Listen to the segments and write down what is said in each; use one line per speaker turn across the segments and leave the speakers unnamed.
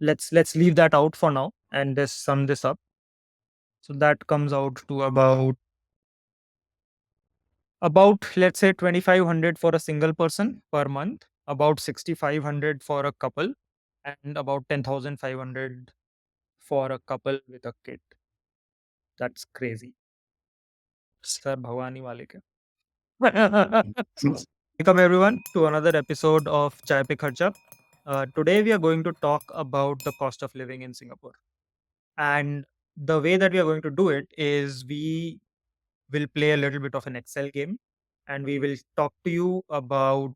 let's leave that out for now and just sum this up. So that comes out to about let's say 2500 for a single person per month, about 6500 for a couple, and about 10500 for a couple with a kid. That's crazy. Sir Bhawani wale ke. Welcome everyone to another episode of Chaipekharcha. Today we are going to talk about the cost of living in Singapore. And the way that we are going to do it is we will play a little bit of an Excel game, and we will talk to you about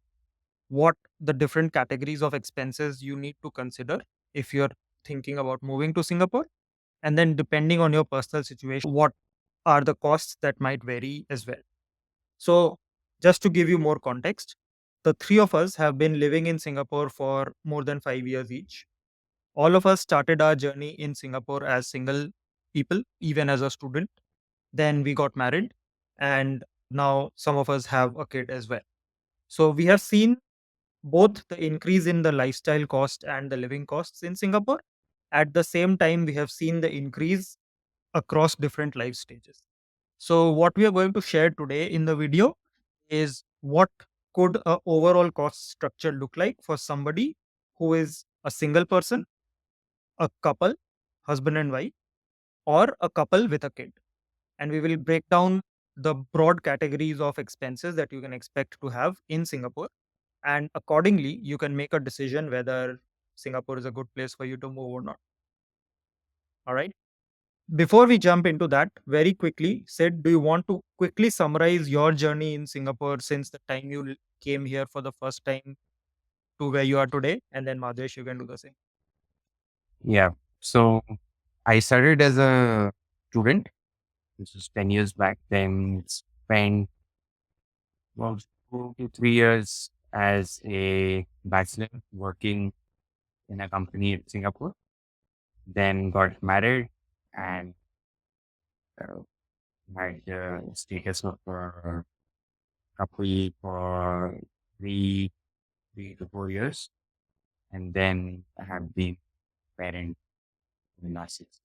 what the different categories of expenses you need to consider if you're thinking about moving to Singapore. And then, depending on your personal situation, what are the costs that might vary as well. So, just to give you more context, the three of us have been living in Singapore for more than 5 years each. All of us started our journey in Singapore as single people, even as a student. Then we got married, and now some of us have a kid as well. So, we have seen both the increase in the lifestyle cost and the living costs in Singapore. At the same time, we have seen the increase across different life stages. So, what we are going to share today in the video is what could a overall cost structure look like for somebody who is a single person, a couple, husband and wife, or a couple with a kid. And we will break down the broad categories of expenses that you can expect to have in Singapore, and accordingly you can make a decision whether Singapore is a good place for you to move or not. All right, before we jump into that, very quickly, Sid, do you want to quickly summarize your journey in Singapore since the time you came here for the first time to where you are today? And then Madhesh, you can do the same.
Yeah. So I started as a student, which is 10 years back, then spent about 2 to 3 years as a bachelor working in a company in Singapore, then got married and uh, had status of couple for three, 3 to 4 years. And then I have been parent in the last 6.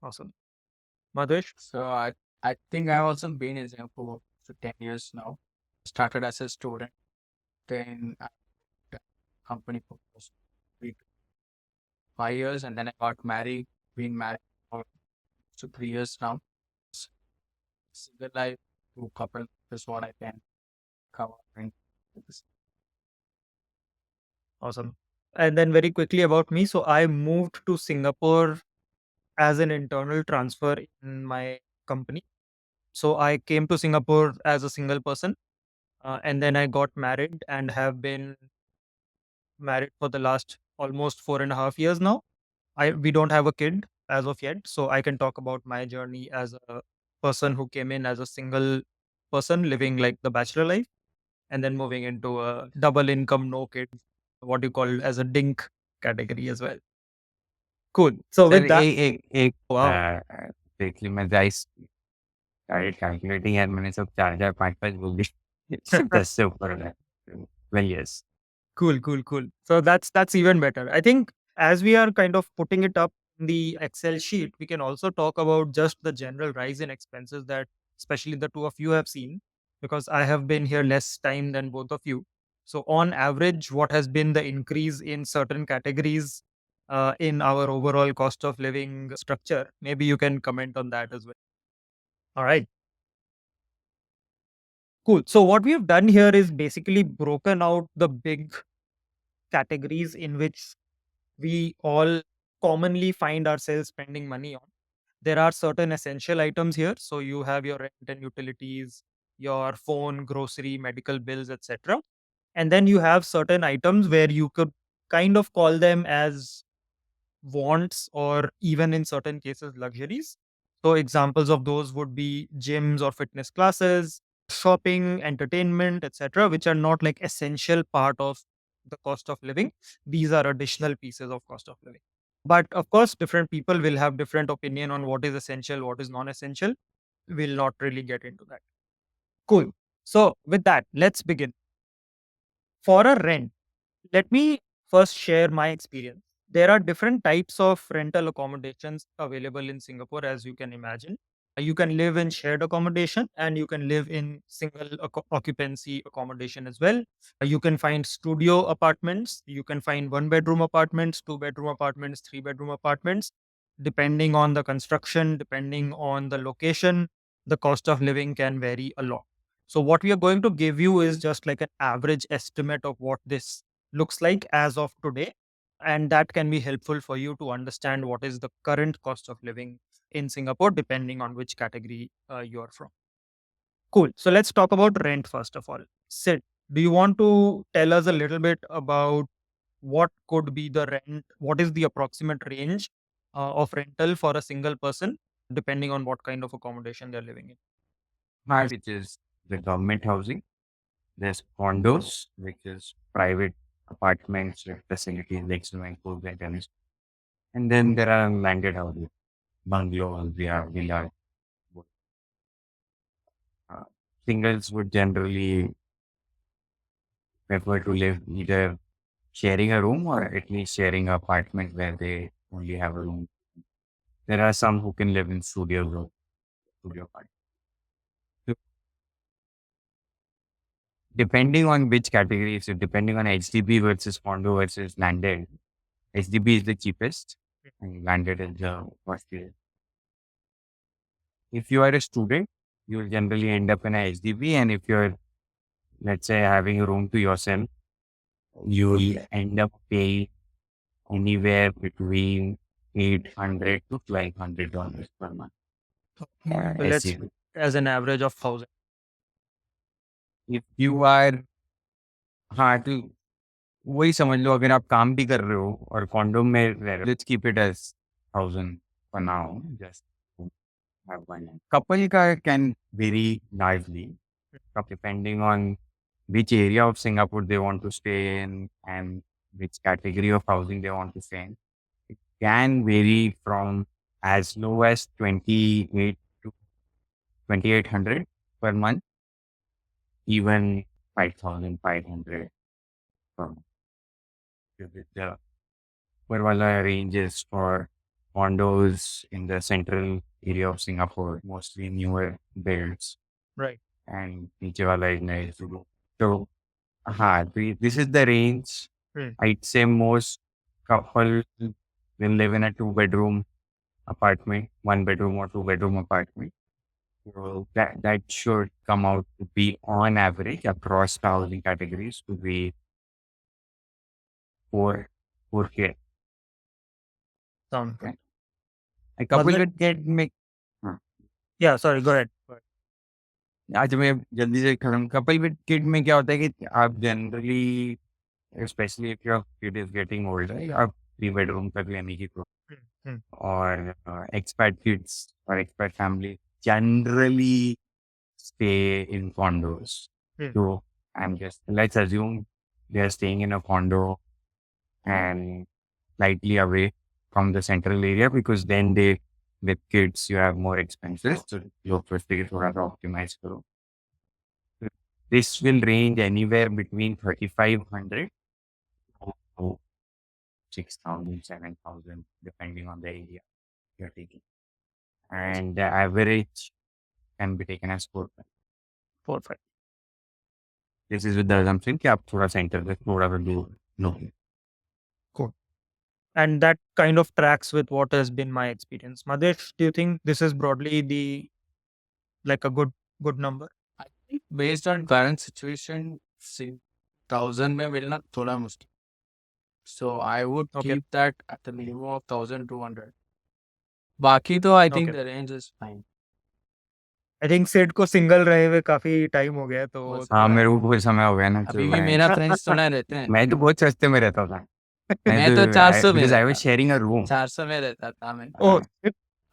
Awesome. Madhesh?
So I think I've also been in Singapore for 10 years now. Started as a student, then I worked at a company for almost 3 to 5 years, and then I got married, been married for 3 years now. Single life to couple is what I can cover in this.
Awesome. And then very quickly about me. So I moved to Singapore as an internal transfer in my company. So I came to Singapore as a single person, and then I got married and have been married for the last almost 4.5 years now. We don't have a kid as of yet, so I can talk about my journey as a person who came in as a single person living like the bachelor life, and then moving into a double income, no kid, what you call as a dink category as well. Cool. So
Sir,
with that, wow,
basically my guys started calculating and मैंने सब 4,000 5,000 बोल दी 10 से ऊपर है 12 years.
cool. So that's even better. I think as we are kind of putting it up in the Excel sheet, we can also talk about just the general rise in expenses that especially the two of you have seen, because I have been here less time than both of you. So on average, what has been the increase in certain categories in our overall cost of living structure? Maybe you can comment on that as well. All right. Cool. So what we have done here is basically broken out the big categories in which we all commonly find ourselves spending money on. There are certain essential items here. So you have your rent and utilities, your phone, grocery, medical bills, etc. And then you have certain items where you could kind of call them as wants or even in certain cases luxuries. So examples of those would be gyms or fitness classes, shopping, entertainment, etc., which are not like essential part of the cost of living. These are additional pieces of cost of living. But of course, different people will have different opinion on what is essential, what is non-essential. We'll not really get into that. Cool. So with that, let's begin. For a rent, let me first share my experience. There are different types of rental accommodations available in Singapore, as you can imagine. You can live in shared accommodation and you can live in single occupancy accommodation as well. You can find studio apartments, you can find one bedroom apartments, two bedroom apartments, three bedroom apartments. Depending on the construction, depending on the location, the cost of living can vary a lot. So, what we are going to give you is just like an average estimate of what this looks like as of today, and that can be helpful for you to understand what is the current cost of living in Singapore, depending on which category you're from. Cool. So let's talk about rent first of all. Sid, do you want to tell us a little bit about what could be the rent? What is the approximate range of rental for a single person, depending on what kind of accommodation they're living in?
Which is the government housing. There's condos, which is private apartments with facilities like swimming pools and tennis. And then there are landed houses, bungalows, villas. Uh, Singles would generally prefer to live either sharing a room or at least sharing an apartment where they only have a room. There are some who can live in studios or studio apartments. So depending on which category, so depending on HDB versus condo versus landed, HDB is the cheapest and landed is the costliest. If you are a student, you will generally end up in a HDB, and if you're, let's say, having a room to yourself, you will end up paying anywhere between $800 to $1,200 per month.
So let's
SU.
as an average of 1,000.
If you are, हाँ तो वही समझ लो अगर आप काम भी कर रहे हो और कॉन्डो में रह रहे हो, let's keep it as 1,000 for now, just to have one. Couple का can vary largely, depending on which area of Singapore they want to stay in and which category of housing they want to stay in. It can vary from as low as 28 to 2,800 per month, even 5,500 per month. The Perwala ranges for condos in the central area of Singapore, mostly newer builds,
Right.
and niche wala is nice. So, this is the range.
Hmm.
I'd say most couple will live in a two-bedroom apartment, one bedroom or two-bedroom apartment. So that should come out to be on average across the housing categories to be 4K.
Sounds good.
A couple
Madhur?
would get make.
Yeah, sorry, go ahead. Go ahead.
आज मैं जल्दी से खत्म couple with kid में क्या होता है कि आप generally specially if your kid is getting older आप 3 बेडरूम तक लेने की
Hmm, hmm,
और एक्सपैट किड्स और expat family generally stay in condos.
hmm.
So let's assume they are staying in a condo and slightly away from the central area because then with kids, you have more expenses. So your first ticket will have to optimize for. This will range anywhere between 3,500 to 6,000, 7,000, depending on the area you're taking. And the average can be taken as 4.
4, 5.
This is with the assumption कि आप थोड़ा center से थोड़ा सा दूर लोगे.
Cool. And that kind of tracks with what has been my experience. Madesh, do you think this is broadly the like a good number?
I think based on current situation, 1,000 में मिलना थोड़ा मुश्किल. So I would
Okay.
keep that at the minimum of 1,200. बाकी तो I think
Okay.
the range is fine.
I think set को single रहे हुए काफी टाइम हो गया, तो
बस
हाँ
थोड़ा
मेरे को कोई समय हो गया ना
अभी भी मेरा फ्रेंड्स थोड़ा रहते हैं.
मैं तो बहुत सस्ते में रहता था
मैं तो 400 में
because I
रहता
was sharing a room
400 में रहता था मैं.
ओह,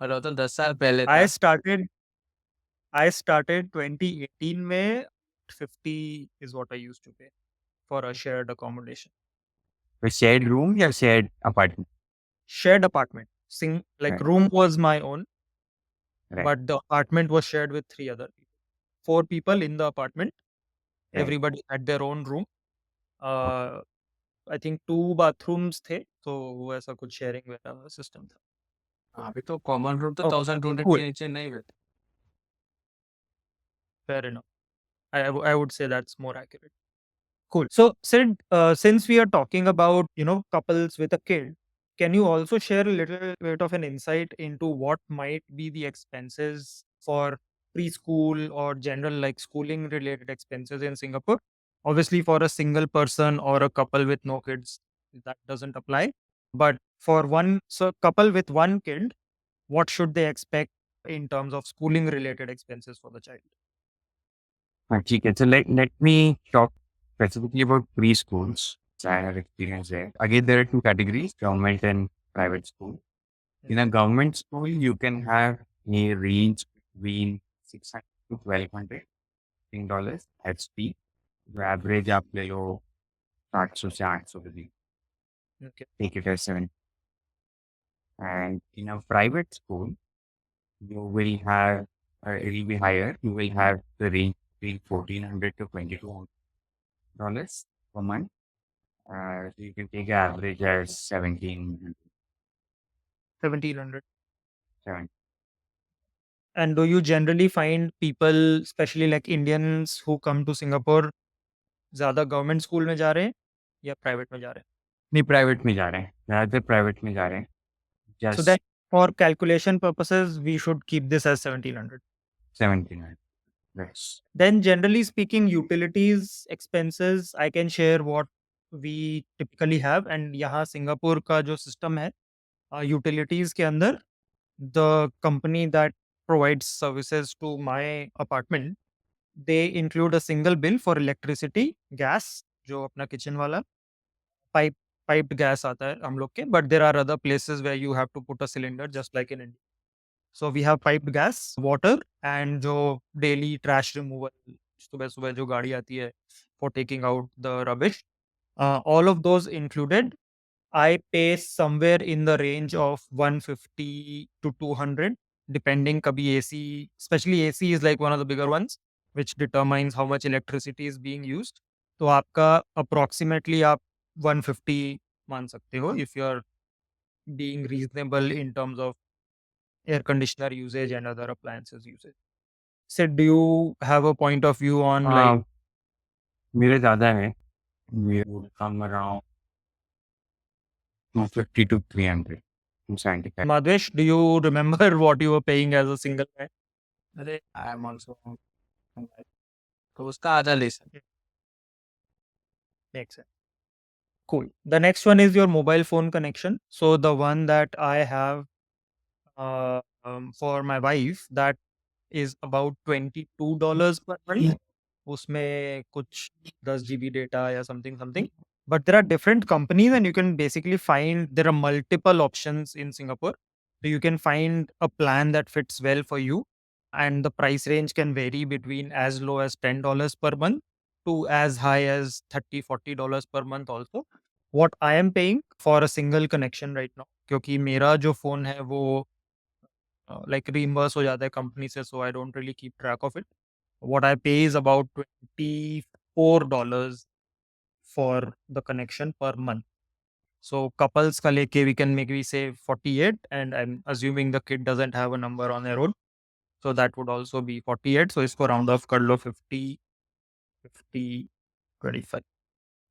और वो तो 10 साल पहले था.
I started 2018 में 50 is what I used to pay for a shared accommodation.
a shared room या shared apartment
Shared apartment. Like
Right.
room was my own,
Right.
but the apartment was shared with 3 other people. 4 people in the apartment.
Right.
Everybody had their own room. I think 2 bathrooms थे, तो वो ऐसा कुछ sharing वाला system था।
अभी तो common room तो
ओके,
1200
कूल,
के नीचे नहीं मिलते।
Fair enough. I would say that's more accurate. Cool. So, Sid, since we are talking about, couples with a kid, can you also share a little bit of an insight into what might be the expenses for preschool or general like schooling related expenses in Singapore? Obviously, for a single person or a couple with no kids, that doesn't apply. But for one couple with one kid, what should they expect in terms of schooling related expenses for the child?
ठीक है, so let me talk specifically about preschools. So I have experience there. Again, there are two categories: government and private school. In a government school, you can have a range between 600 to 1200 dollars. That's fee. The average आप ले लो 700 से 800 के बीच.
Okay.
Take it as 7. And in a private school, you will have it will be higher. You will have the range between 1400 to 2200 dollars per month. So you can take average as 1700.
1700.
7.
And do you generally find people, especially like Indians who come to Singapore, ज़्यादा government school में जा रहे हैं या private में जा रहे हैं?
नहीं प्राइवेट में जा रहे हैं, ज़्यादातर प्राइवेट में जा रहे हैं.
So then
Just
for calculation purposes, we should keep this as 1700.
1700. Yes.
Then generally speaking, utilities expenses, I can share what we typically have. And यहाँ सिंगापुर का जो सिस्टम है, utilities के अंदर, the company that provides services to my apartment, they include a single bill for electricity, gas, जो अपना kitchen वाला, pipe piped gas आता है हम लोग के, but there are other places where you have to put a cylinder just like in India. So we have piped gas, water, and जो daily trash removal, सुबह सुबह जो गाड़ी आती है for taking out the rubbish, all of those included. I pay somewhere in the range of 150 to 200, depending. Kabhi AC, especially AC is like one of the bigger ones, which determines how much electricity is being used. तो आपका approximately आप 150 मान सकते हो if you're being reasonable in terms of air conditioner usage and other appliances usage. So do you have a point of view on like
मेरे ज़्यादा है. मेरे would come around 250 to 300. 275.
Madhvesh, do you remember what you were paying as a single guy?
अरे I am also, तो उसका आधा ले सकते.
Makes sense. Cool. The next one is your mobile phone connection. So the one that I have for my wife, that is about $22 per month. उसमें कुछ 10 GB data या something. But there are different companies and you can basically find there are multiple options in Singapore. So you can find a plan that fits well for you. And the price range can vary between as low as $10 per month to as high as $30-40 per month also. What I am paying for a single connection right now, क्योंकि मेरा जो phone है वो like reimburse हो जाता है company से, so I don't really keep track of it. What I pay is about $24 for the connection per month. So couples का लेके we can maybe say 48, and I'm assuming the kid doesn't have a number on their own. So that would also be 48. So इसको round off कर लो 50, 50, 25.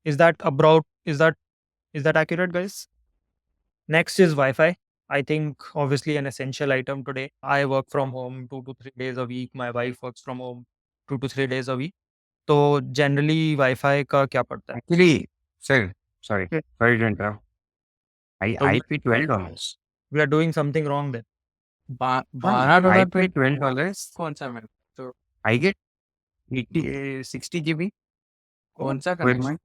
Is that about, is that accurate, guys? Next is Wi-Fi. I think obviously an essential item today. I work from home 2 to 3 days a week. My wife works from home 2 to 3 days a week. तो generally Wi-Fi का क्या पड़ता है?
Actually, sir, sorry.
Okay.
Sorry to interrupt. I pay $12.
We are doing something wrong then.
12
I
dollar
pay
पे
$12.
कौन सा मिल, तो
I get 60 GB
कौन सा
per
connection?
month.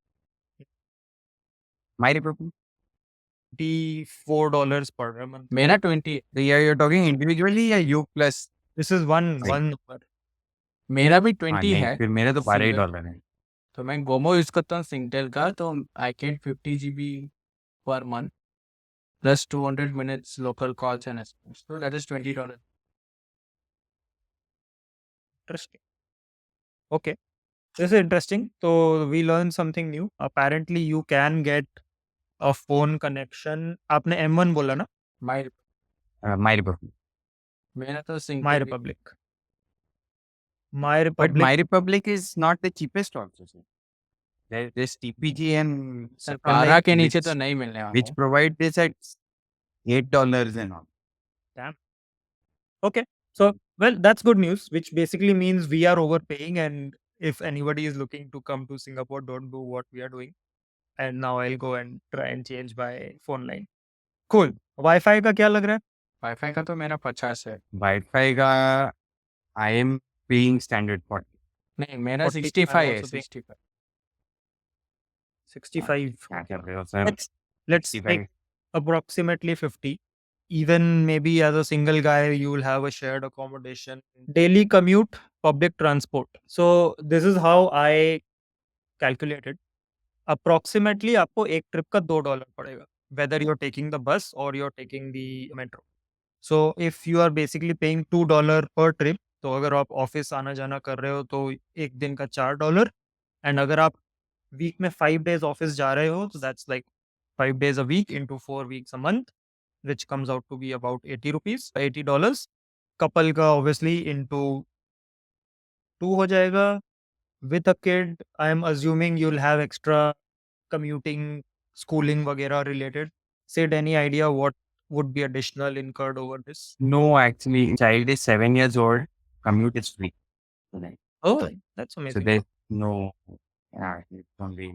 My republic.
$4 per month.
मेरा 20 है.
So you're talking individually या you plus?
This is one
Right.
number.
मेरा भी
हाँ
20
नहीं,
है.
फिर मेरे तो
Single.
$12 है.
तो मैं गोमो यूज करता हूँ सिंगटेल का, तो I get 50 GB per month plus 200 minutes local calls and SMS. So that is $20.
Interesting. Okay. This is interesting. So we learned something new. Apparently, you can get a phone connection. आपने M1 बोला ना?
My
My Republic.
मैंने तो Singh
My
पे भी
Republic. My
But
Republic.
My Republic is not the cheapest also, sir. There's TPG and
sir
Satellite
12 के नीचे तो
which,
नहीं मिलने वाला
which
है।
provide this at $8 and all.
Damn. Okay. So, well, that's good news, which basically means we are overpaying. And if anybody is looking to come to Singapore, don't do what we are doing. And now I'll go and try and change my phone line. Cool. Wi-Fi का क्या लग रहा है?
Wifi का तो मेरा 50 है।
Wi-Fi का I am paying standard 40.
नहीं मेरा
40, I'm
65 है,
also paying
65।
65.
क्या कर रहे हो sir?
Let's take
65.
approximately 50. Even maybe as a single guy, you will have a shared accommodation. Daily commute, public transport. So this is how I calculated. Approximately आपको एक trip का $2 पड़ेगा, whether you're taking the bus or you're taking the metro. So if you are basically paying $2 per trip, तो अगर आप office आना जाना कर रहे हो तो एक दिन का $4, एंड अगर आप वीक में 5 days ऑफिस जा रहे हो तो that's like 5 days a week into 4 weeks a month, which comes out to be about 80 rupees, $80. Couple का obviously into 2 हो जाएगा. With a kid, I am assuming you'll have extra commuting, schooling वगैरह related. Sid, any idea what would be additional incurred over this?
No, actually, child is 7 years old. Commute is free.
Oh, that's
So
amazing.
there's no, yeah, it's only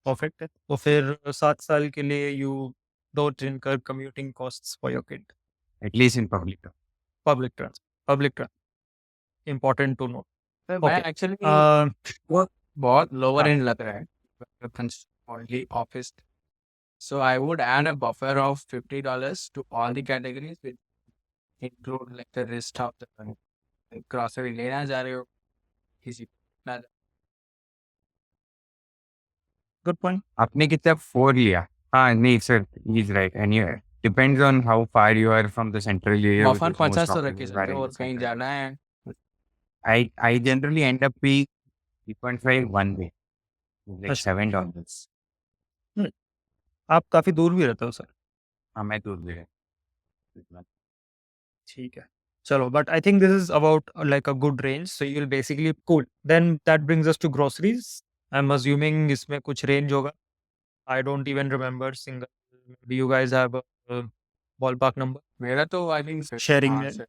Perfect है. तो फिर 7 साल के लिए you don't incur commuting costs for your kid.
at least in public.
Public transport. Public transport. Important to know.
तो मैं
Okay.
Actually
Uh,
वो बहुत लोअर
हाँ.
एंड लग रहा है only office. So I would add a buffer of $50 to all the categories, which include like the rest of the grocery लेना जा रहे हो किसी ना
Good point.
आपने कितना 4 लिया? हाँ, नहीं sir, he's right. And yeah, depends on how far you are from the central area, which
buffer
is most
50 तो रख के
offices are
चलते हो
in
और
the
कहीं
central.
जाना है
I generally end up paying 3.5 one way, like
अच्छा.
$7.
आप काफी दूर भी रहते हो सर.
हाँ, मैं दूर भी है.
ठीक है. चलो, but I think this is about like a good range. So you'll basically cool. Then that brings us to groceries. I'm assuming इसमें कुछ range होगा. I don't even remember single. Maybe you guys have a ballpark number.
मेरा तो I think
Sharing it.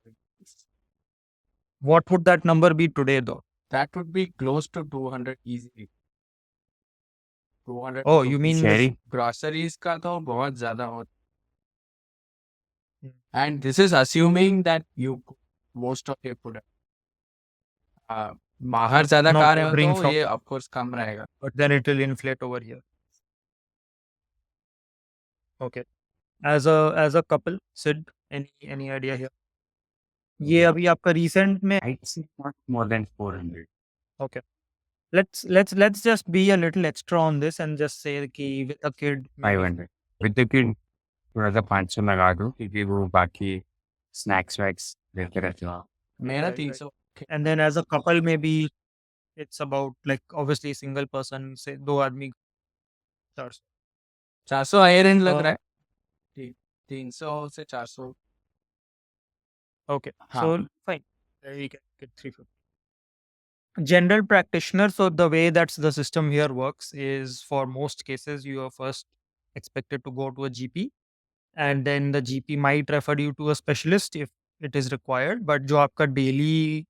What would that number be today though?
that would be close to 200 easily 200
Oh, you mean
Sharing?
groceries का तो बहुत ज्यादा हो
Hmm.
and this is assuming that you cook most of your food बाहर ज्यादा
Not
खा रहे हो
ordering
तो
from,
ये of course कम रहेगा
but then it will inflate over here. Okay. As a couple, Sid, any idea here? ये अभी आपका recent में.
I'd say not more than 400.
Okay. Let's just be a little extra on this and just say कि with a kid maybe
500. With the kid, थोड़ा सा 500 लगा दो क्योंकि वो बाकी snacks वैक्स देते रहते हो.
मेरा
Right,
300
and then as a couple maybe it's about like obviously single person से दो आदमी 400.
400 हायर एंड लग
Uh,
रहा है 300 से 400
Okay,
हाँ
so fine. We can get 350. General practitioner. So the way that the system here works is for most cases you are first expected to go to a GP, and then the GP might refer you to a specialist if it is required. But जो आपका daily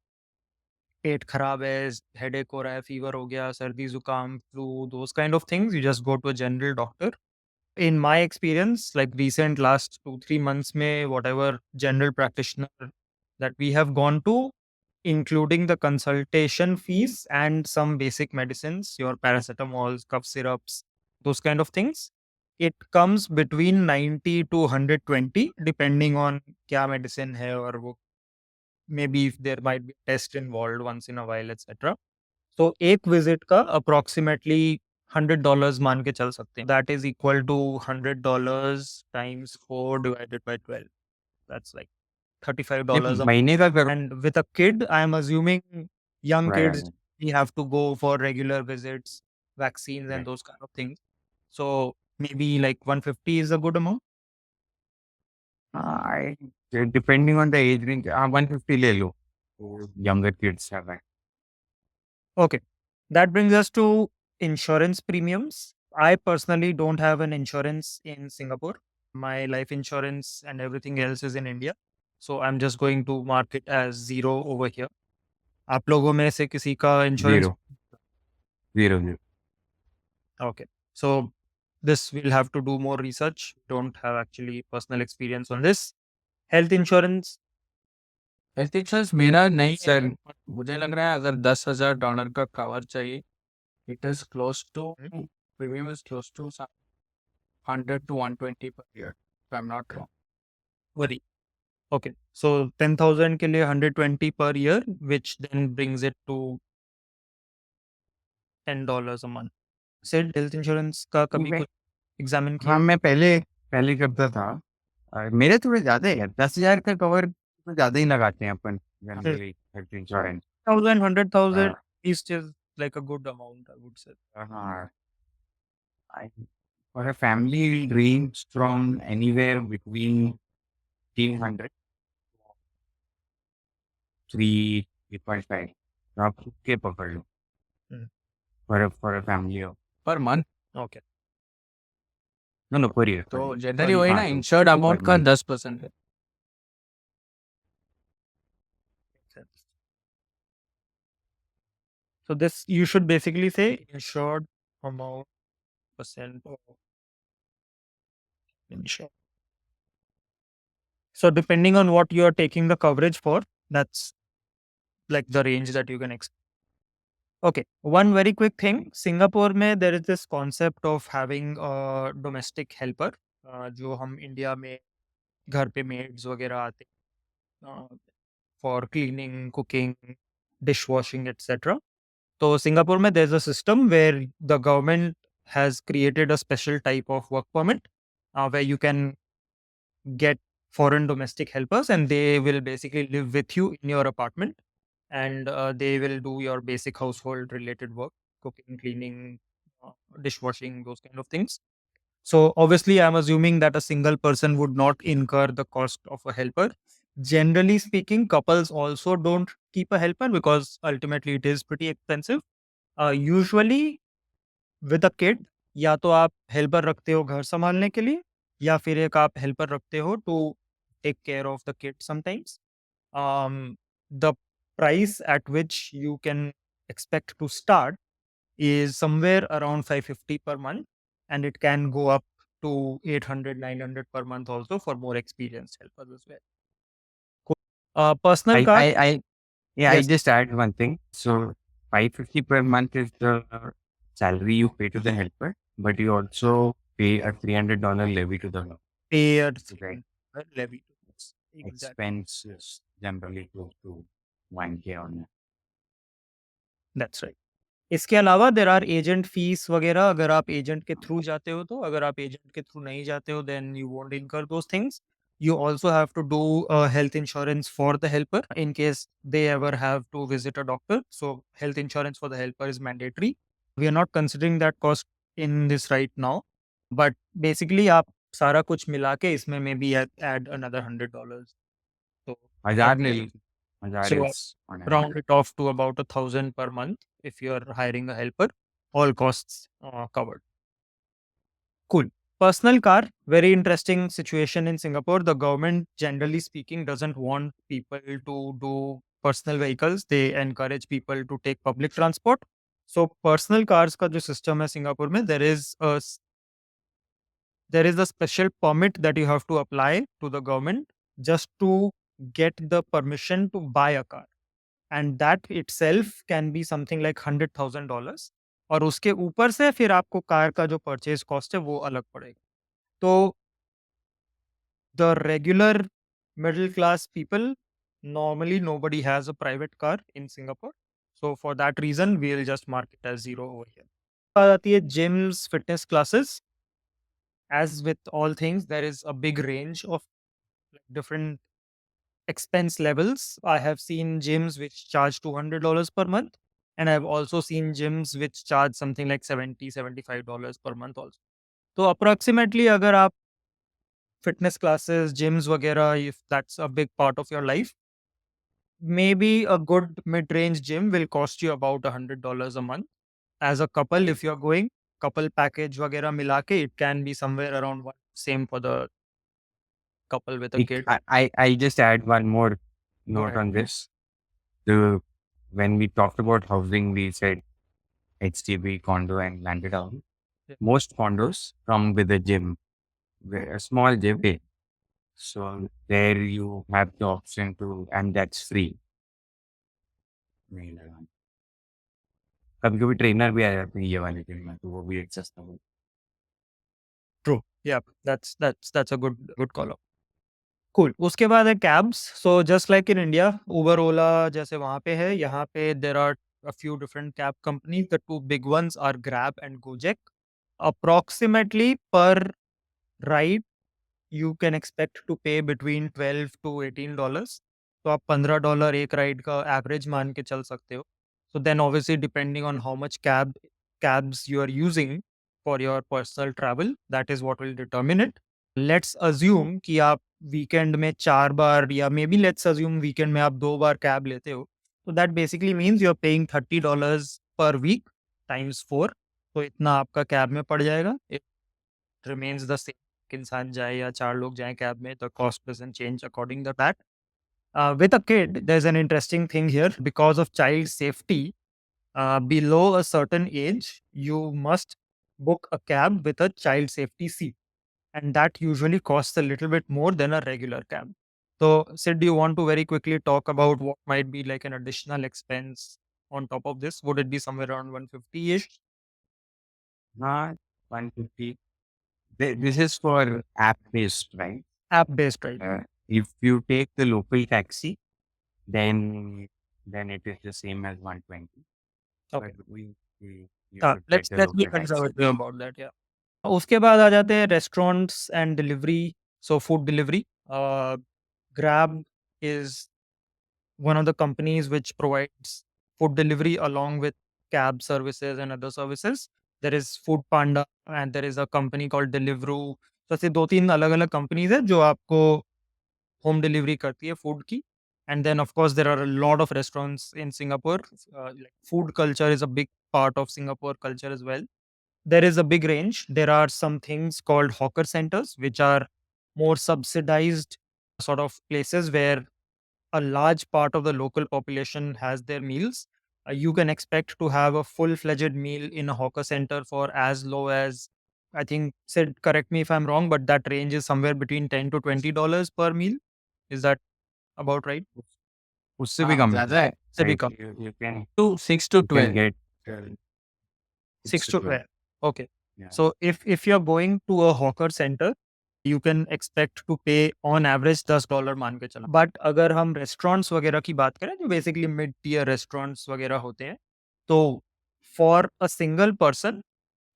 पेट खराब है, headache हो रहा है, fever हो गया, सर्दी जुकाम, flu, those kind of things, you just go to a general doctor. In my experience, like recent last 2-3 months में whatever general practitioner that we have gone to, including the consultation fees and some basic medicines, your paracetamols, cough syrups, those kind of things, it comes between 90 to 120 depending on क्या medicine है और वो maybe if there might be test involved once in a while, etc. So एक visit का approximately $100 मान के चल सकते हैं. That is equal to $100 times 4 divided by 12. That's like $35 a month.
महीने का करो.
And with a kid, I am assuming young
Right,
kids
right.
we have to go for regular visits, vaccines, and
Right.
those kind of things. So maybe like 150 is a good amount.
I depending on the age range, 150 ले लो. So younger kids have that.
Okay. That brings us to insurance premiums. I personally don't have an insurance in Singapore. My life insurance and everything else is in India. So I'm just going to mark it as zero over here. आप लोगों में से किसी का insurance?
Zero, zero, zero.
Okay. So this we'll have to do more research. Don't have actually personal experience on this. Health insurance.
Health insurance मेरा नहीं sir, मुझे लग रहा है अगर $10,000 का कवर चाहिए, it is close to premium is close to 100 to 120 per year, if I'm not wrong.
Worry. Okay. So 10,000 के लिए 120 per year, which then brings it to $10 a month. Said health insurance का कभी
मैं
कुछ examine
हाँ,
किया?
मैं पहले करता था. मेरे थोड़े ज़्यादा है. 10,000 का कवर तो ज़्यादा ही लगाते हैं अपन generally health insurance.
1,000, 100,000 is just like a good amount, I would say.
हाँ. I, for a family it range from anywhere between 1,500 3 3.5. तो आप खुद के पकड़ लो.
Hmm.
For a family of
per month
Okay.
no per year.
तो
per
generally
year.
वही ना,
हाँ, तो
इंश्योर्ड अमाउंट का
month.
10% है.
Makes sense. So this you should basically say insured amount percent of insured. So depending on what you are taking the coverage for, that's like the range that you can expect. Okay, one very quick thing. Singapore में there is this concept of having a domestic helper, जो हम India में घर पे maids वगैरह आते हैं for cleaning, cooking, dishwashing, etc. So Singapore में there's a system where the government has created a special type of work permit where you can get foreign domestic helpers and they will basically live with you in your apartment and they will do your basic household related work, cooking, cleaning, dishwashing, those kind of things. So obviously I'm assuming that a single person would not incur the cost of a helper. Generally speaking, couples also don't keep a helper because ultimately it is pretty expensive. Usually with a kid या तो आप helper रखते हो घर संभालने के लिए या फिर एक आप हेल्पर रखते हो to take care of the kid sometimes the price at which you can expect to start is somewhere around 550 per month and it can go up to 800, 900 per month also for more experienced helpers as well. Cool. Personal car.
I yeah, I
Yes,
just add one thing. So 550 per month is the salary you pay to the helper, but you also pay a $300 levy to the
pay a
right.
levy to this. Exactly.
Expenses generally close to 1K on.
That's right. इसके अलावा there are agent fees वगैरह अगर आप agent के through जाते हो तो अगर आप एजेंट के थ्रू नहीं जाते हो देन यू वोंट इनकर those things you also have to do health insurance for the helper in case they ever have to visit a doctor. So health insurance for the helper is mandatory. We are not considering that cost in this right now, but basically आप सारा कुछ मिला के इसमें maybe add another $100. So
हजार
at
ले
the-
लीजिए. हजार
so
is on
round
average.
it off to about 1,000 per month if you're hiring a helper, all costs covered. Cool. Personal car, very interesting situation in Singapore. The government, generally speaking, doesn't want people to do personal vehicles. They encourage people to take public transport. So personal cars का जो system है Singapore में, there is a special permit that you have to apply to the government just to get the permission to buy a car. And that itself can be something like $100,000 और उसके ऊपर से फिर आपको car का जो purchase cost है वो अलग पड़ेगा. तो the regular middle class people normally nobody has a private car in Singapore. So for that reason we'll just mark it as zero over here. बात आती है gyms, fitness classes. As with all things, there is a big range of different expense levels. I have seen gyms which charge $200 per month, And I've also seen gyms which charge something like $70-$75 per month also. So approximately अगर आप fitness classes, gyms वगैरह, if that's a big part of your life, maybe a good mid-range gym will cost you about $100 a month. As a couple, if you're going, couple package वगैरह मिला के, it can be somewhere around one. Same for the couple with a kid.
I just add one more note
ahead.
on this. The when we talked about housing, we said HDB, condo, and landed down.
Yeah.
Most condos come with a gym, a small gym. So there you have the option to, and that's free. कभी कभी trainer भी आ जाते हैं ये वाले gym में, तो वो भी accessible.
True. Yeah, that's a good call out. Cool. उसके बाद है cabs. So just like in India, Uber, Ola जैसे वहाँ पे है, यहाँ पे there are a few different cab companies. The two big ones are Grab and Gojek. Approximately per ride, you can expect to pay between $12 to $18. तो आप $15 एक ride का एवरेज मान के चल सकते हो. So then obviously depending on how much cabs you are using for your personal travel, that is what will determine it. Let's assume कि आप वीकेंड में 4 बार, या may be let's assume weekend में आप 2 बार कैब लेते हो, तो that basically means you are paying $30 per week times 4. तो इतना आपका कैब में पड़ जाएगा. It remains the same. इंसान जाए या 4 लोग जाएं कैब में, the cost doesn't change according to that. With a kid, there's an interesting thing here. Because of child safety, below a certain age, you must book a cab with a child safety seat, and that usually costs a little bit more than a regular cab. So, Sid, do you want to very quickly talk about what might be like an additional expense on top of this? Would it be somewhere around 150-ish?
Not 150. This is for app based, right?
App based, right?
If you take the local taxi, then it is the same as 120.
Okay.
But you
Uh,
should get
let's
the
let's be
local taxi.
conservative about that. Yeah. उसके बाद आ जाते हैं restaurants and delivery. So food delivery. Grab is one of the companies which provides food delivery along with cab services and other services. There is Food Panda and there is a company called Deliveroo. So ऐसे 2-3 अलग-अलग companies है जो आपको home delivery करती है food की. And then of course there are a lot of restaurants in Singapore. Like food culture is a big part of Singapore culture as well. There is a big range. There are some things called hawker centers, which are more subsidized sort of places where a large part of the local population has their meals. You can expect to have a full-fledged meal in a hawker center for as low as, I think, said, correct me if I'm wrong, but that range is somewhere between $10 to $20 per meal. Is that about right?
उससे भी कम
ज़्यादा है
से भी
right?
Come.
You can
6 to
you can
12.
get
6 to 12. Okay.
Yeah.
So if you're going to a hawker center, you can expect to pay on average $10 मान के चलो. But अगर हम restaurants वगैरह की बात करें, जो basically mid tier restaurants वगैरह होते हैं, तो for a single person,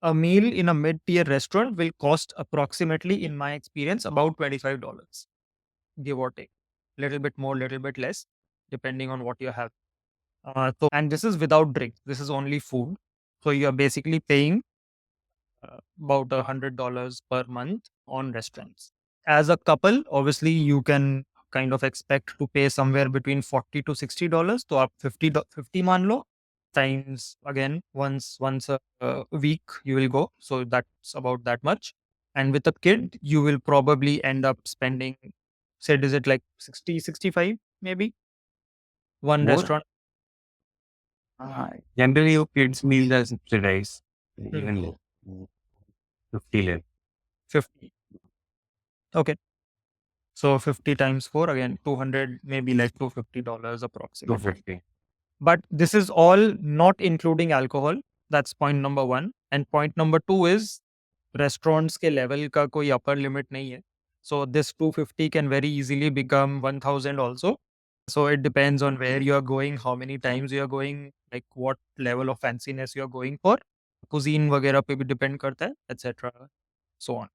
a meal in a mid tier restaurant will cost approximately, in my experience, about $25, give or take. Little bit more, little bit less, depending on what you have. And this is without drinks. This is only food. So you're basically paying about $100 per month on restaurants. As a couple, obviously you can kind of expect to pay somewhere between $40 to $60. So up 50 मान लो, times again once a week you will go. So that's about that much. And with a kid, you will probably end up spending, said, is it like 60-65 maybe? One
more.
restaurant.
Generally, your kids' meals are subsidized.
Hmm.
Even low. 50 less.
50. Okay. So 50 times 4, again, 200, maybe like $250 approximately.
250.
But this is all not including alcohol. That's point number 1. And point number 2 is restaurants के level का कोई upper limit नहीं है. So this 250 can very easily become 1000 also. So it depends on where you are going, how many times you are going, like what level of fanciness you are going for. Cuisine वगैरह पे भी depend करता है, etc. So on.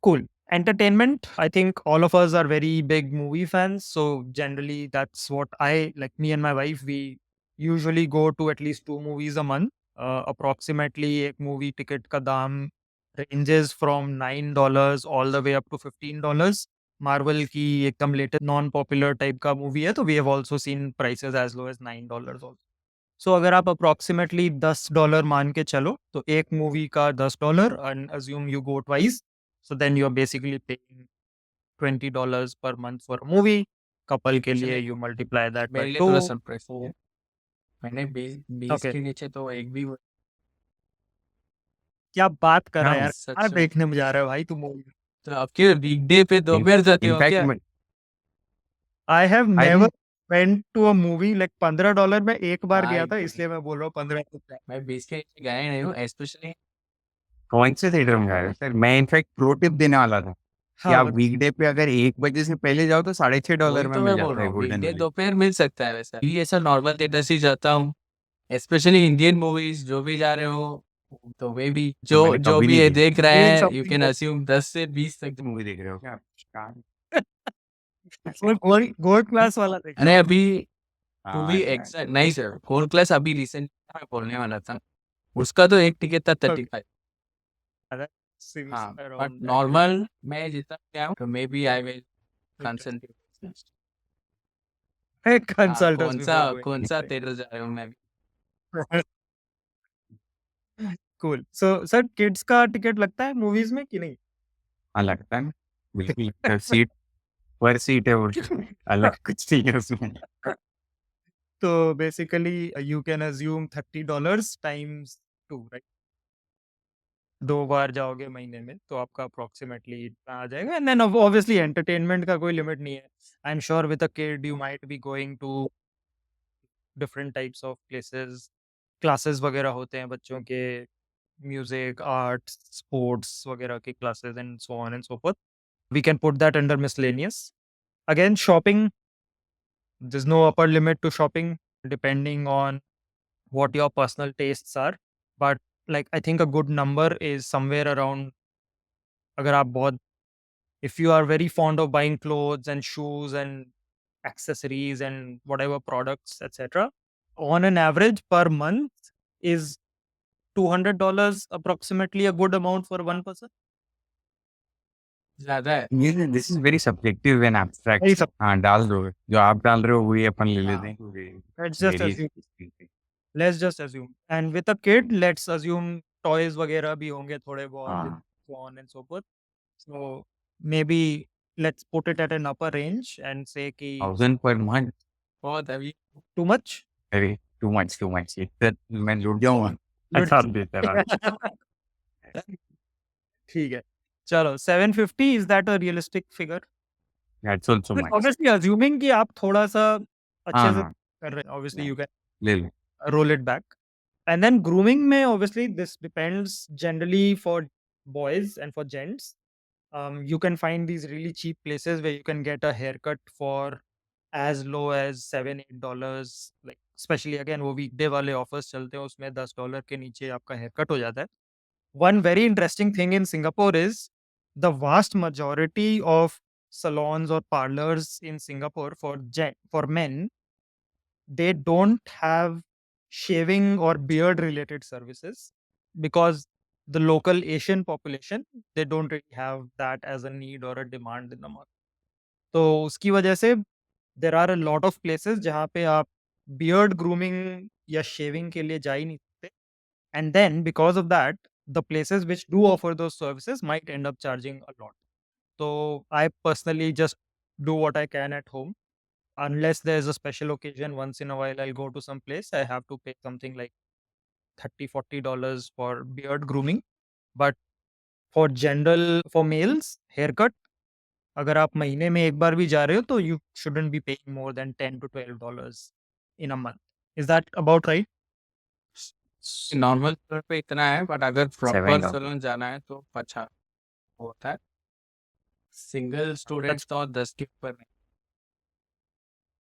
Cool. Entertainment. I think all of us are very big movie fans. So generally, that's what I like. Me and my wife, we usually go to at least 2 movies a month. Approximately एक movie ticket का दाम ranges from $9 all the way up to $15. Marvel की एकदम latest non-popular type का movie है, तो we have also seen prices as low as $9 also. So अगर आप approximately $10 मान के चलो, तो एक movie का $10 and assume you go twice, so then you're basically paying $20 per month for a movie. Couple के लिए you multiply that by
मेरे लिए
2.
थोड़ा सरप्राइज है। मैंने 20
Okay.
के नीचे तो एक भी
क्या बात कर रहा है
हाँ,
यार,
सच
क्या
में।
देखने में जा रहा है भाई तू मूवी?
तो आपके वीकडे पे दोपहर जाते हो
इनफैक्ट
क्या?
I have
I
never
think
went to a movie like $15 में एक बार गया था,
भाई,
इसलिए मैं बोल रहा हूँ 15
मैं 20 के नीचे गया ही नहीं हूँ, स्पेशली
कौन से थिएटर में गए सर? मैं इनफैक्ट प्रो टिप देने वाला था कि
हाँ
आप वीकडे पे अगर 1 बजे से पहले जाओ तो $6.5
वही
में
तो
मिल
मैं बोल
जाता
रहा
है
हूँ,
गोल्डन
वीकडे
वाले।
दोपहर मिल सकता है वैसा। ये ऐसा नॉर्मल थिएटर से जाता हूँ, स्पेशली इंडियन मूवीज जो भी जा रहे हो, तो वे भी
तो
जो
मैंने
जो
कभी
भी
नहीं
ये
देखी।
देख रहे
doing
हैं, you
something
can
good.
Assume 10 से 20 तक।
मूवी देख रहे हो क्या?
गोल्ड क्लास वाला देख
अरे
रहा
अभी टू
हाँ
बी
यार,
एग्जैक्ट नहीं सर, गोल्ड क्लास अभी रिसेंट मैं बोलने वाला था, उसका तो एक टिकट था
हूँ।
35।
That seems
हाँ, बट
around accurate.
नॉर्मल मैं जितना क्या हूँ, तो may be I will consult.
Hey,
हाँ,
consult us before going
कौन सा
anything.
थिएटर जा रहे हूँ मैं भी।
Cool. So सर किड्स का टिकट लगता है मूवीज में कि नहीं?
हाँ लगता है ना, बिल्कुल लगता है। सीट पर सीट है वो, अलग कुछ नहीं है उसमें।
तो basically you can assume $30 times 2, right? 2 बार जाओगे महीने में तो आपका अप्रोक्सीमेटली इतना आ जाएगा, एंड देन ऑब्वियसली एंटरटेनमेंट का कोई लिमिट नहीं है. I am sure with a kid you might be going to different types of places. Classes वगैरह होते हैं बच्चों के, म्यूजिक, आर्ट, स्पोर्ट्स वगैरह के classes and so on and so forth. We can put that under miscellaneous. Again, shopping, there's no upper limit to shopping depending on what your personal tastes are. But like I think a good number is somewhere around, अगर आप बहुत, if you are very fond of buying clothes and shoes and accessories and whatever products, etc., on an average per month is $200 approximately a good amount for one person.
ज्यादा है।
ये this is very subjective and
Very
abstract.
sub-
हाँ डाल दो, जो आप डाल रहे हो वही अपन ले लेते
हाँ,
हैं।
Let's just
very
assume. Let's just assume. And with a kid, let's assume toys वगैरह भी होंगे थोड़े बहुत,
हाँ,
so on and so forth. So maybe let's put it at an upper range and say कि
1000 पर मंथ,
बहुत अभी
too much.
अरे टू मच इतना मैं लूट जाऊंगा।
लुट
अच्छा देता रहा।
ठीक है, चलो 750, is that a realistic figure?
That's also much.
Obviously assuming कि आप थोड़ा सा
हाँ
अच्छे से
हाँ,
कर रहे हैं, obviously you can
ले लो।
roll it back. And then grooming में obviously this depends generally for boys and for gents. You can find these really cheap places where you can get a haircut for as low as $7-8. Like especially again वो weekday वाले offers चलते हैं, उसमें $10 के नीचे आपका haircut हो जाता है. One very interesting thing in Singapore is the vast majority of salons or parlors in Singapore for men, they don't have shaving or beard related services because the local Asian population, they don't really have that as a need or a demand in the market. तो उसकी वजह से there are a lot of places जहाँ पे आप beard grooming या shaving के लिए जा ही नहीं सकते. And then because of that, the places which do offer those services might end up charging a lot. So I personally just do what I can at home. Unless there's a special occasion, once in a while I'll go to some place, I have to pay something like $30-40 for beard grooming. But for general, for males, haircut, अगर आप महीने में एक बार भी जा रहे हो तो you shouldn't be paying more than $10 to $12 in a month. Is that about right?
Normal तौर पे इतना है, बट अगर प्रॉपर
$7
सैलून जाना है तो 50 होता है। सिंगल स्टूडेंट्स तो 10 के ऊपर नहीं।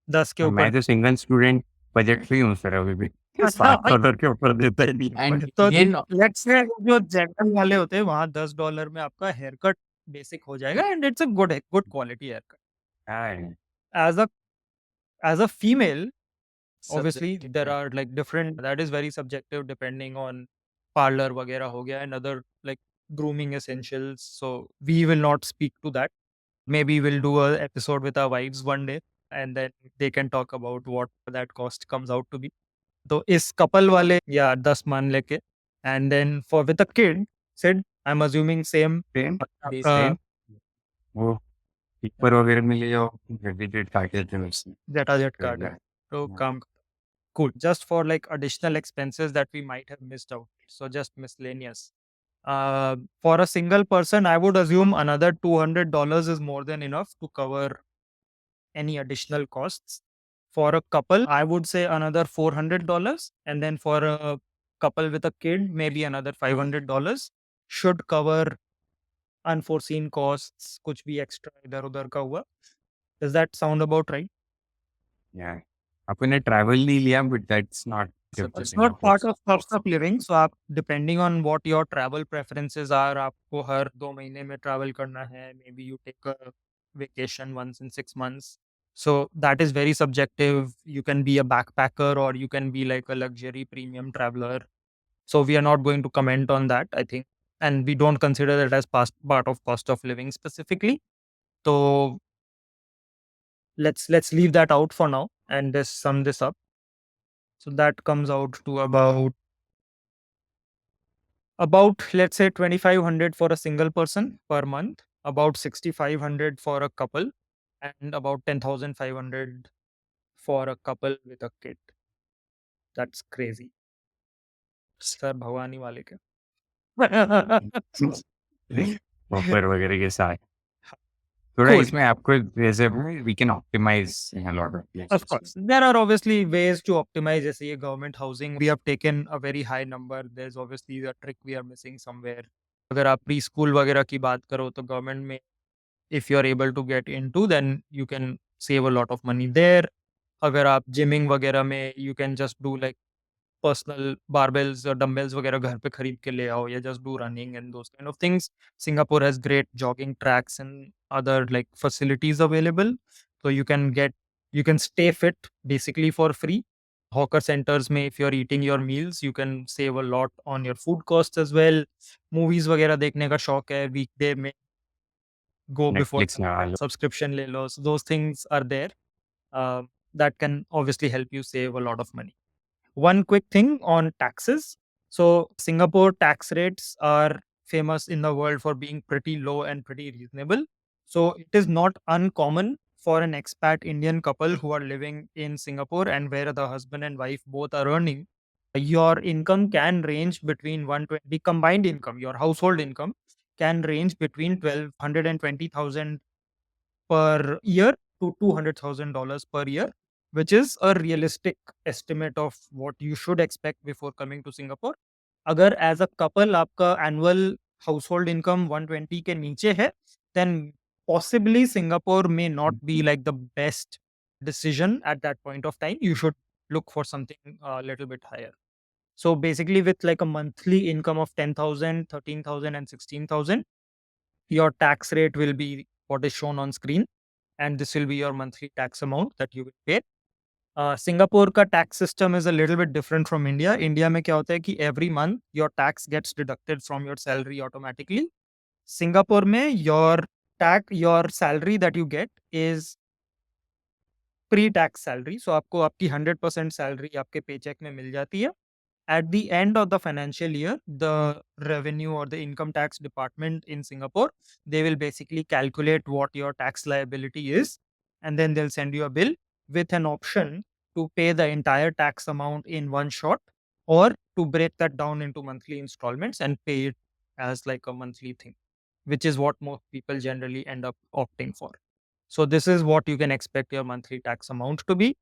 10 के
मैं
ऊपर.
तो सिंगल स्टूडेंट बजट फ्री हूँ सर अभी भी। $7 के ऊपर देता ही नहीं
एंड
तो
ये
लेट्स से जो जनरल वाले होते हैं वहां $10 में आपका हेयर कट बेसिक हो जाएगा, and it's a good quality hair cut.
हाँ,
as a as a female, Obviously,
subjective,
there
right?
are like different, that is very subjective depending on parlor वगैरह हो गया and other like grooming essentials. So we will not speak to that. Maybe we'll do a episode with our wives one day and then they can talk about what that cost comes out to be. तो इस couple वाले या 10 मान लेके and then for with a kid, said I'm assuming same
same
uh,
same वो tipper वगैरह में ले जाओ क्रेडिट काट देते हैं उससे
जटाजट
तो
काट है तो
yeah.
काम cool just for like additional expenses that we might have missed out. So just miscellaneous. For a single person, I would assume another $200 is more than enough to cover any additional costs. For a couple, I would say another $400. And then for a couple with a kid, maybe another $500 should cover unforeseen costs, कुछ भी extra इधर उधर का हुआ. Does that sound about right?
Yeah. आपने travel नहीं लिया but that's not
It's not part of cost of living. So आप depending on what your travel preferences are, आपको हर 2 महीने में travel करना है. Maybe you take a vacation once in 6 months. So that is very subjective. You can be a backpacker or you can be like a luxury premium traveler. So we are not going to comment on that, I think. And we don't consider that as part of cost of living specifically. So let's leave that out for now and just sum this up. So that comes out to about let's say 2500 for a single person per month, about 6500 for a couple, and about 10500 for a couple with a kid. That's crazy. Sir Bhavani wale ke.
Offer वगैरह के साथ थोड़ा
Cool.
इसमें आपको जैसे we can optimise a lot of
Of course, there are obviously ways to optimize. जैसे ये government housing, we have taken a very high number. There's obviously a trick we are missing somewhere. अगर आप pre school वगैरह की बात करो तो government में if you're able to get into, then you can save a lot of money there. अगर आप जिमिंग वगैरह में you can just do like personal barbells or dumbbells वगैरह घर पे खरीद के ले आओ या just do running and those kind of things. Singapore has great jogging tracks and other like facilities available. So you can stay fit basically for free. Hawker centers में if you're eating your meals, you can save a lot on your food costs as well. Movies वगैरह देखने का शौक है weekday में go before
Netflix में आ लो
subscription ले लो. So those things are there. That can obviously help you save a lot of money. One quick thing on taxes. So Singapore tax rates are famous in the world for being pretty low and pretty reasonable. So it is not uncommon for an expat Indian couple who are living in Singapore and where the husband and wife both are earning, your income can range between 120 combined income, your household income can range between 1200 and 20,000 per year to $200,000 per year, which is a realistic estimate of what you should expect before coming to Singapore. अगर as a couple आपका annual household income 120 के नीचे है, then possibly Singapore may not be like the best decision at that point of time. You should look for something a little bit higher. So basically, with like a monthly income of 10,000, 13,000, and 16,000, your tax rate will be what is shown on screen, and this will be your monthly tax amount that you will pay. Singapore का tax system is a little bit different from India. India में क्या होता है कि every month your tax gets deducted from your salary automatically. Singapore में your salary that you get is pre-tax salary. So आपको आपकी 100% salary आपके paycheck में मिल जाती है. At the end of the financial year, the revenue or the income tax department in Singapore, they will basically calculate what your tax liability is, and then they'll send you a bill with an option to pay the entire tax amount in one shot or to break that down into monthly installments and pay it as like a monthly thing, which is what most people generally end up opting for. So this is what you can expect your monthly tax amount to be.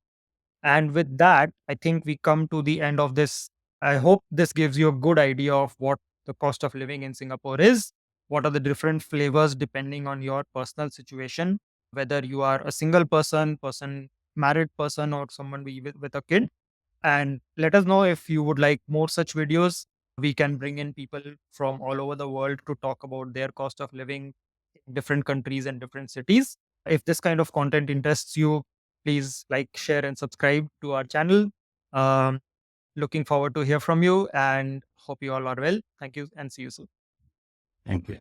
And with that, I think we come to the end of this. I hope this gives you a good idea of what the cost of living in Singapore is, what are the different flavors depending on your personal situation, whether you are a single person, married person, or someone with a kid. And let us know if you would like more such videos. We can bring in people from all over the world to talk about their cost of living in different countries and different cities. If this kind of content interests you, Please like, share, and subscribe to our channel. Um, Looking forward to hear from you and hope you all are well. Thank you and see you soon.
Thank you.